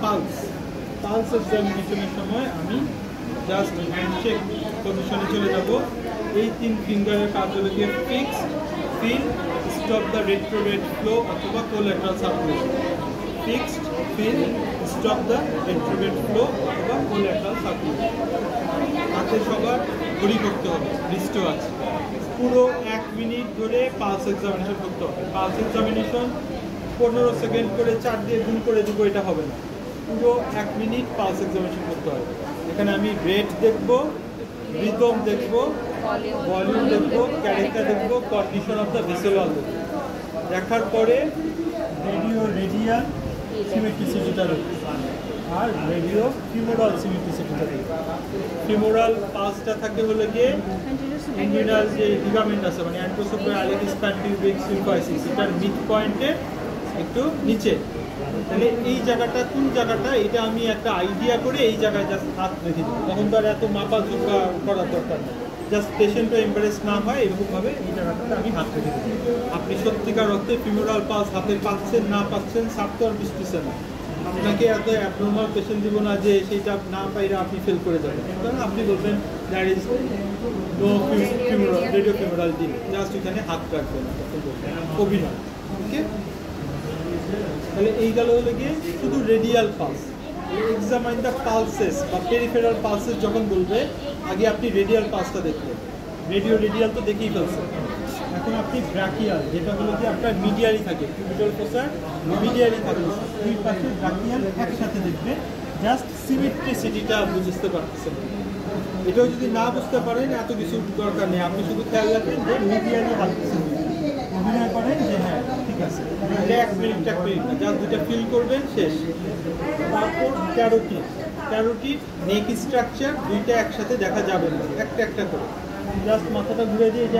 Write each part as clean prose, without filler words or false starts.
Pulse এক্সামিনেশনের সময় আমি just handshake পজিশনে চলে যাব। এই 3 ফিঙ্গারের কাজ হলো গিয়ে fix, fill, stop the retrograde flow অথবা collateral circulation. Fixed, fill, stop the retrograde flow অথবা কোল্যাটারাল সার্কুলেশন। হাতে সবার ঘড়ি করতে হবে, রিস্টও আছে। পুরো 1 মিনিট ধরে পালস এক্সামিনেশন করতে হবে। পালস এক্সামিনেশন 15 সেকেন্ড করে 4 দিয়ে গুণ করে দেবো, এটা হবে না। পুরো 1 মিনিট পালস এক্সামিনেশন করতে হবে। এখানে আমি রেট দেখব, রিদম দেখব, ভলিউম দেখব, ক্যারেক্টার দেখব, কন্ডিশন অফ দ্য ভেসেল ওয়াল দেখব। দেখার পরে রেডিয়াল সিমেট্রিসিটিটা দেখব আর ফিমোরাল সিমেট্রিসিটিটা দেখব। ফিমোরাল পালসটা থাকে হলো গিয়ে ইঞ্জিনাল যে লিগামেন্ট আছে, মানে অ্যান্টোসোপ্রায়ালিক স্প্যান্ডিবিক সিম্পাইসিস, এটার মিড পয়েন্টে একটু নিচে। তাহলে এই জায়গাটা কোন জায়গাটা, এটা আমি একটা আইডিয়া করে এই জায়গায় জাস্ট হাত রেখে দিই। তখন তো আর এত মাপা ঝুঁকা করার দরকার নেই। জাস্ট পেশেন্টও এম্বারেস না হয় এরকমভাবে এই জায়গাটাতে আমি হাত রেখে দিই। আপনি সত্যিকার অর্থে ফিমোরাল পালস হাতে পাচ্ছেন না পাচ্ছেন সাপ তো আর বুঝতেছে না। আপনাকে এত অ্যাবনর্মাল পেশেন্ট দিব না যে সেইটা না পাইলে আপনি ফেল করে যাবেন। কারণ আপনি বলবেন that is no femoral, radio femoral দিন, জাস্ট এখানে হাত রাখবেন, অভিনয়। ওকে, তাহলে এই গেল হলো গিয়ে শুধু radial pulse. Examine the pulses বা পেরিফেরাল পালসেস যখন বলবে, আগে আপনি রেডিয়াল পালসটা দেখবেন। রেডিয়াল তো দেখেই ফেলছেন। এখন আপনি ব্রাকিয়াল, যেটা হলো কি আপনার মিডিয়ালি থাকে, কিউবিটাল ফোসার মিডিয়ালি থাকে, দুই পাশে ব্রাকিয়াল একসাথে দেখবে। জাস্ট সিমেট্রিসিটিটা বুঝতে পারতেছেন। এটাও যদি না বুঝতে পারেন এত কিছু দরকার নেই, আপনি শুধু খেয়াল রাখবেন যে মিডিয়ালি হালতেছেন, অভিনয় করেন যে হ্যাঁ ঠিক আছে। এটা 1 মিনিট না, জাস্ট দুইটা ফিল করবেন, শেষ। তারপর ক্যারোটিড নেক স্ট্রাকচার দুইটা একসাথে দেখা যাবে না, একটা করে জাস্ট মাথাটা ঘুরে দিয়ে যে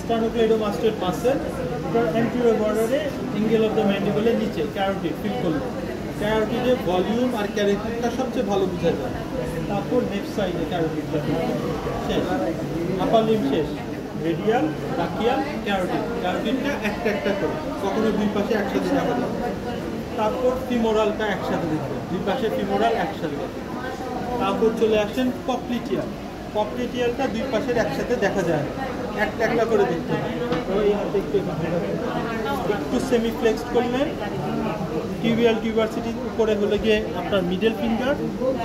স্টার্নোক্লেইডোমাস্টোয়েড মাসেল, এটার অ্যান্টেরিয়র বর্ডারে অ্যাঙ্গেল অফ দ্য ম্যান্ডিবলের নিচে ক্যারোটিড ফিল করলে ক্যারোটিডে ভলিউম আর ক্যারেক্টারটা সবচেয়ে ভালো বোঝা যায়। তারপর লেফট সাইডে ক্যারোটিডটা শেষ, আপার লিম্ব শেষ। রেডিয়াল, ব্রাকিয়াল, ক্যারোটিডটা একটা করে, কখনো দুই পাশে একসাথে দেখা যাবে। তারপর ফিমোরালটা একসাথে দেখবেন, দুই পাশে ফিমোরাল একসাথে। তারপর চলে আসেন পপলিটিয়ালটা দুই পাশের একসাথে দেখা যায়, একটা করে দেখতে হবে। এই হাতে একটু সেমি ফ্লেক্সড করলেন, টিউবারসিটির উপরে হলে গিয়ে আপনার মিডল ফিঙ্গার,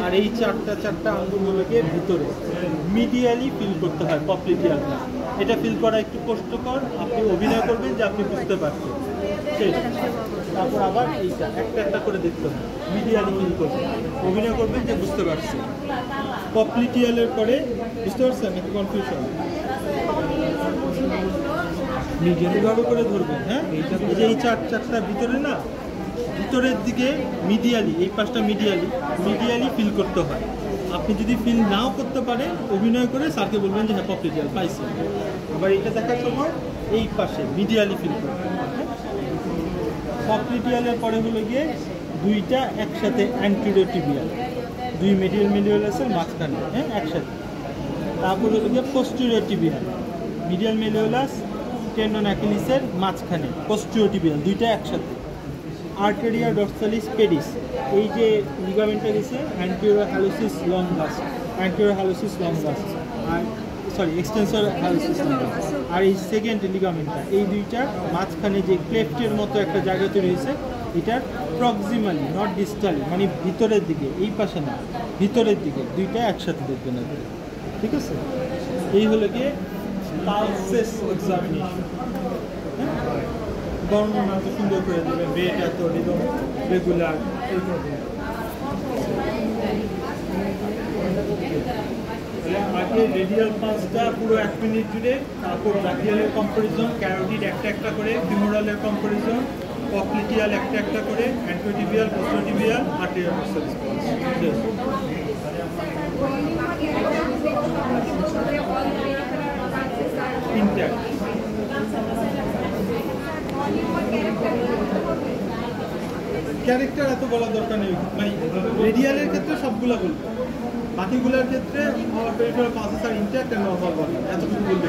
আর এই চারটা আঙ্গুল হলে গিয়ে ভিতরে মিডিয়ালি ফিল করতে হয় পপলিটিয়ালটা। এটা ফিল করা একটু কষ্টকর, আপনি অভিনয় করবেন যে আপনি বুঝতে পারছেন, শেষ। তারপর আবার এইটা একটা করে দেখতে হবে, মিডিয়ালি ফিল করবেন, অভিনয় করবেন যে বুঝতে পারছেন। পপলিটিয়ালের পরে বুঝতে পারছেন একটু কনফিউশন, মিডিয়ালিভাবে করে ধরবেন। হ্যাঁ, এই যে এই চারটা ভিতরে না, ভিতরের দিকে মিডিয়ালি, এই পাশটা মিডিয়ালি ফিল করতে হয়। আপনি যদি ফিল নাও করতে পারেন, অভিনয় করে স্যারকে বলবেন যে হ্যাঁ পপলিটিয়াল পাইছি। আবার এটা দেখার সময় এই পাশে মিডিয়ালি ফিল করবেন। পপলিটিয়ালের পরে হলো গিয়ে দুইটা একসাথে অ্যান্টেরিয়র টিবিয়াল, দুই মিডিয়াল মেলিওলাসের মাঝখানে, হ্যাঁ একসাথে। তারপর হলো গিয়ে পোস্টেরিয়র টিবিয়াল, মিডিয়াল মেলিওলাস টেন্ডন অ্যাকিলিসের মাঝখানে পোস্টেরিয়র টিবিয়াল, দুইটা একসাথে। আর্টেরিয়া ডরসালিস পেডিস, এই যে লিগামেন্টটা দিছে অ্যান্টেরিয়র হ্যালোসিস লঙ্গাস, আর এক্সটেন্সর হ্যালোসিস লঙ্গাস, আর এই সেকেন্ড লিগামেন্টটা, এই দুইটার মাঝখানে যে ক্লেফটের মতো একটা জায়গা তৈরি হয়েছে, এটার প্রক্সিমালি নট ডিস্টালি, মানে ভিতরের দিকে, এই পাশে না, ভিতরের দিকে দুইটা একসাথে দেখবেন আর কি। ঠিক আছে, এই হলো গিয়ে পালসেস এক্সামিনেশন। বর্ণনা তো সুন্দর করে দেবেন, রেট এত, রিদম রেগুলার। আগে রেডিয়াল পালসটা পুরো 1 মিনিট জুড়ে, তারপর ব্রাকিয়ালের কম্পারিজন, ক্যারোটিড একটা করে, ফিমোরালের কম্পারিজন, পপলিটিয়াল একটা করে, অ্যান্টোটিবিয়াল, পোস্টোটিবিয়াল, আর্টেরিয়াল ডরসালিস ইনট্যাক্ট। ক্যারেক্টার এত বলার দরকার নেই, মানে রেডিয়ালের ক্ষেত্রে সবগুলো বলবো, বাকিগুলোর ক্ষেত্রে আমার পেরিফেরাল পালসেস আর ইনট্যাক্ট আর নরমাল বলবো, এতটুকু বলবে।